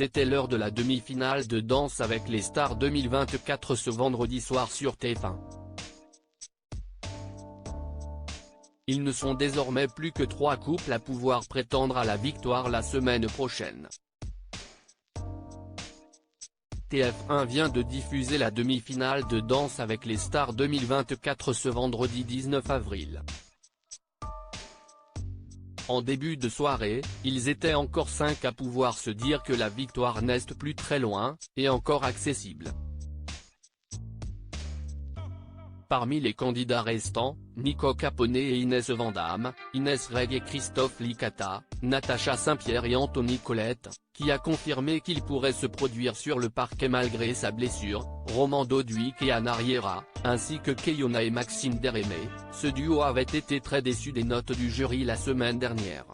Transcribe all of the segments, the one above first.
c'était l'heure de la demi-finale de Danse avec les stars 2024 ce vendredi soir sur TF1. Ils ne sont désormais plus que 3 couples à pouvoir prétendre à la victoire la semaine prochaine. TF1 vient de diffuser la demi-finale de Danse avec les stars 2024 ce vendredi 19 avril. En début de soirée, ils étaient encore 5 à pouvoir se dire que la victoire n'est plus très loin, et encore accessible. Parmi les candidats restants, Nico Capone et Inès Vandamme, Inès Reg et Christophe Licata, Natacha Saint-Pierre et Anthony Colette, qui a confirmé qu'il pourrait se produire sur le parquet malgré sa blessure, Roman Doduic et Anna Riera, ainsi que Keyona et Maxime Dérémé. Ce duo avait été très déçu des notes du jury la semaine dernière.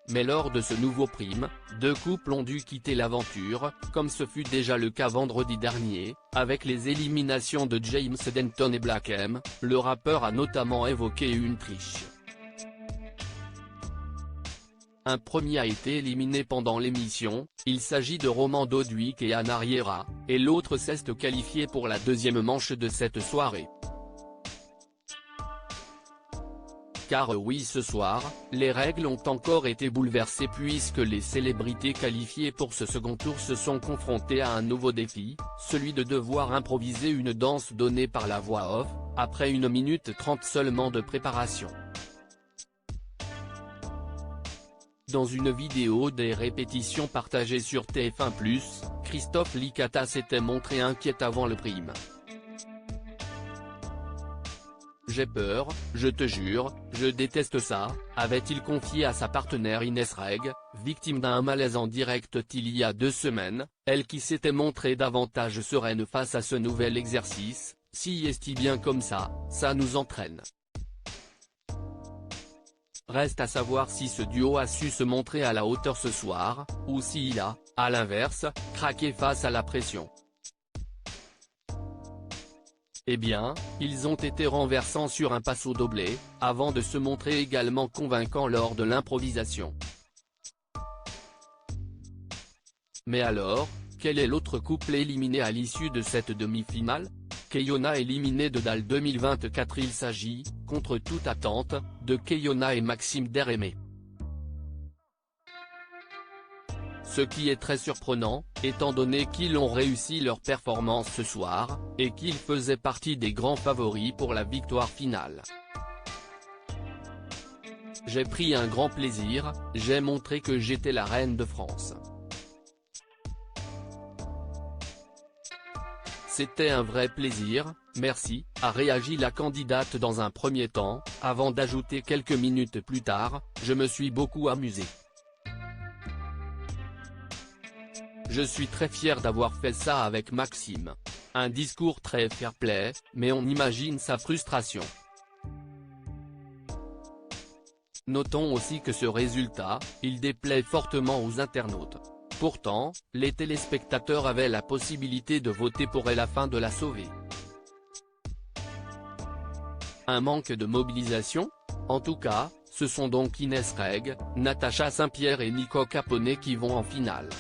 Mais lors de ce nouveau prime, 2 couples ont dû quitter l'aventure, comme ce fut déjà le cas vendredi dernier, avec les éliminations de James Denton et Black M. Le rappeur a notamment évoqué une triche. Un premier a été éliminé pendant l'émission, il s'agit de Roman Doduic et Anna Riera, et l'autre s'est qualifié pour la deuxième manche de cette soirée. Car oui, ce soir, les règles ont encore été bouleversées puisque les célébrités qualifiées pour ce second tour se sont confrontées à un nouveau défi, celui de devoir improviser une danse donnée par la voix off, après 1 minute 30 seulement de préparation. Dans une vidéo des répétitions partagées sur TF1+, Christophe Licata s'était montré inquiet avant le prime. « J'ai peur, je te jure, je déteste ça », avait-il confié à sa partenaire Inès Reg, victime d'un malaise en direct il y a 2 semaines, elle qui s'était montrée davantage sereine face à ce nouvel exercice. « Si est bien comme ça nous entraîne. » Reste à savoir si ce duo a su se montrer à la hauteur ce soir, ou s'il a, à l'inverse, craqué face à la pression. Eh bien, ils ont été renversants sur un passo doble, avant de se montrer également convaincants lors de l'improvisation. Mais alors, quel est l'autre couple éliminé à l'issue de cette demi-finale? Keyona éliminé de DAL 2024. Il s'agit, contre toute attente, de Keyona et Maxime Dérémé. Ce qui est très surprenant, étant donné qu'ils ont réussi leur performance ce soir, et qu'ils faisaient partie des grands favoris pour la victoire finale. J'ai pris un grand plaisir, j'ai montré que j'étais la reine de France. C'était un vrai plaisir, merci, a réagi la candidate dans un premier temps, avant d'ajouter quelques minutes plus tard, je me suis beaucoup amusée. Je suis très fier d'avoir fait ça avec Maxime. Un discours très fair-play, mais on imagine sa frustration. Notons aussi que ce résultat, il déplaît fortement aux internautes. Pourtant, les téléspectateurs avaient la possibilité de voter pour elle afin de la sauver. Un manque de mobilisation? En tout cas, ce sont donc Inès Reg, Natacha Saint-Pierre et Nico Capone qui vont en finale.